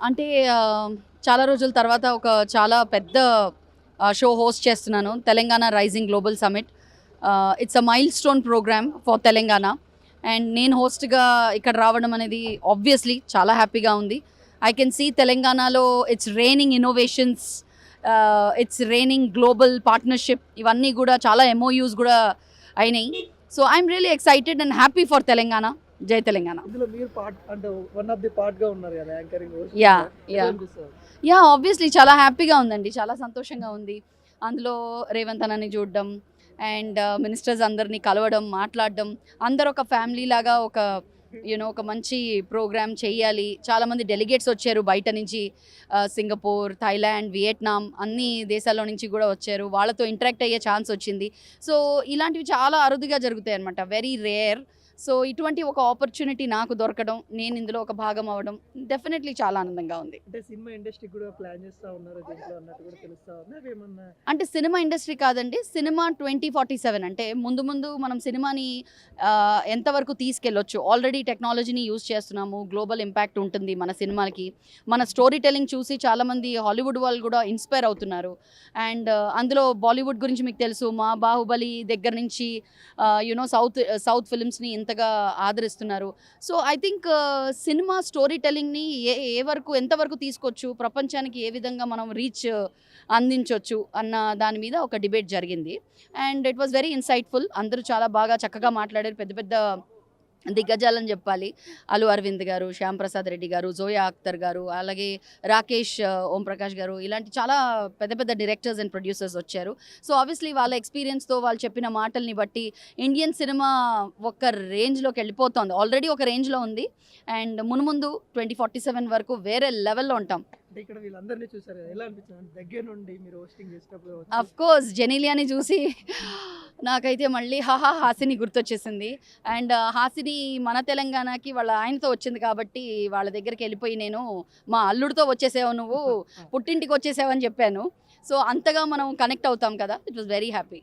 అంటే చాలా రోజుల తర్వాత ఒక చాలా పెద్ద షో హోస్ట్ చేస్తున్నాను. Telangana rising global summit. It's a milestone programme for Telangana. And నేను హోస్ట్గా ఇక్కడ రావడం అనేది ఆబ్వియస్లీ చాలా హ్యాపీగా ఉంది. ఐ కెన్ సీ తెలంగాణలో it's raining innovations, it's raining global partnership, ఇవన్నీ కూడా చాలా ఎంఓయూస్ కూడా అయినాయి. So I'm really excited and happy for Telangana. జై తెలంగాణ. ఇందులో మీరు పార్ట్ అంటే వన్ ఆఫ్ ది పార్ట్ గా ఉన్నారు కదా anchoring. Yeah yeah yeah obviously చాలా హ్యాపీగా ఉందండి, చాలా సంతోషంగా ఉంది. అందులో రేవంత్ అన్నని చూడడం అండ్ మినిస్టర్స్ అందరినీ కలవడం, మాట్లాడడం, అందరు ఒక ఫ్యామిలీ లాగా ఒక ఒక మంచి ప్రోగ్రామ్ చేయాలి. చాలామంది డెలిగేట్స్ వచ్చారు బయట నుంచి, సింగపూర్, థాయిలాండ్, వియట్నాం అన్ని దేశాల్లో నుంచి కూడా వచ్చారు. వాళ్ళతో ఇంటరాక్ట్ అయ్యే ఛాన్స్ వచ్చింది. సో ఇలాంటివి చాలా అరుదుగా జరుగుతాయి అనమాట, వెరీ రేర్. సో ఇటువంటి ఒక ఆపర్చునిటీ నాకు దొరకడం, నేను ఇందులో ఒక భాగం అవ్వడం డెఫినెట్లీ చాలా ఆనందంగా ఉంది. అంటే సినిమా ఇండస్ట్రీ కూడా ప్లాన్ చేస్తా ఉన్నారు దీంట్లో అన్నట్టు కూడా తెలుస్తా ఉంది. అవేమన్నా అంటే సినిమా ఇండస్ట్రీ కాదండి, సినిమా 2047. అంటే ముందు ముందు మనం సినిమాని ఎంతవరకు తీసుకెళ్ళొచ్చు. ఆల్రెడీ టెక్నాలజీని యూజ్ చేస్తున్నాము, గ్లోబల్ ఇంపాక్ట్ ఉంటుంది మన సినిమాలకి. మన స్టోరీ టెల్లింగ్ చూసి చాలామంది హాలీవుడ్ వాళ్ళు కూడా ఇన్స్పైర్ అవుతున్నారు. అండ్ అందులో బాలీవుడ్ గురించి మీకు తెలుసు, మా బాహుబలి దగ్గర నుంచి సౌత్ ఫిలిమ్స్ని ఇంతగా ఆదరిస్తున్నారు. So I think cinema story టెల్లింగ్ని ఎంతవరకు తీసుకోవచ్చు, ప్రపంచానికి ఏ విధంగా మనం రీచ్ అందించవచ్చు అన్న దాని మీద ఒక డిబేట్ జరిగింది. And it was very insightful. అందరూ చాలా బాగా చక్కగా మాట్లాడారు. పెద్ద పెద్ద దిగ్గజాలని చెప్పాలి. అల్లు అరవింద్ గారు, శ్యామ్ ప్రసాద్ రెడ్డి గారు, జోయా అఖ్తర్ గారు, అలాగే రాకేష్ ఓం ప్రకాష్ గారు, ఇలాంటి చాలా పెద్ద పెద్ద డైరెక్టర్స్ అండ్ ప్రొడ్యూసర్స్ వచ్చారు. సో ఆబ్వియస్లీ వాళ్ళ ఎక్స్పీరియన్స్తో వాళ్ళు చెప్పిన మాటల్ని బట్టి ఇండియన్ సినిమా ఒక రేంజ్లోకి వెళ్ళిపోతుంది. ఆల్రెడీ ఒక రేంజ్లో ఉంది. అండ్ మున్ముందు 2047 వరకు వేరే లెవెల్లో ఉంటాం. అంటే ఇక్కడ వీళ్ళందరినీ చూసారు కదా, ఎలా అనిపించింది దగ్గర నుండి మీరు హోస్టింగ్ చేసేటప్పుడు? అఫ్ కోర్స్ జెనీలియాని చూసి నాకైతే మళ్ళీ హాసిని గుర్తొచ్చేసింది. అండ్ హాసిని మన తెలంగాణకి వాళ్ళ ఆయనతో వచ్చింది కాబట్టి వాళ్ళ దగ్గరికి వెళ్ళిపోయి నేను మా అల్లుడితో వచ్చేసావు, నువ్వు పుట్టింటికి వచ్చేసావని చెప్పాను. సో అంతగా మనం కనెక్ట్ అవుతాం కదా. It was very happy.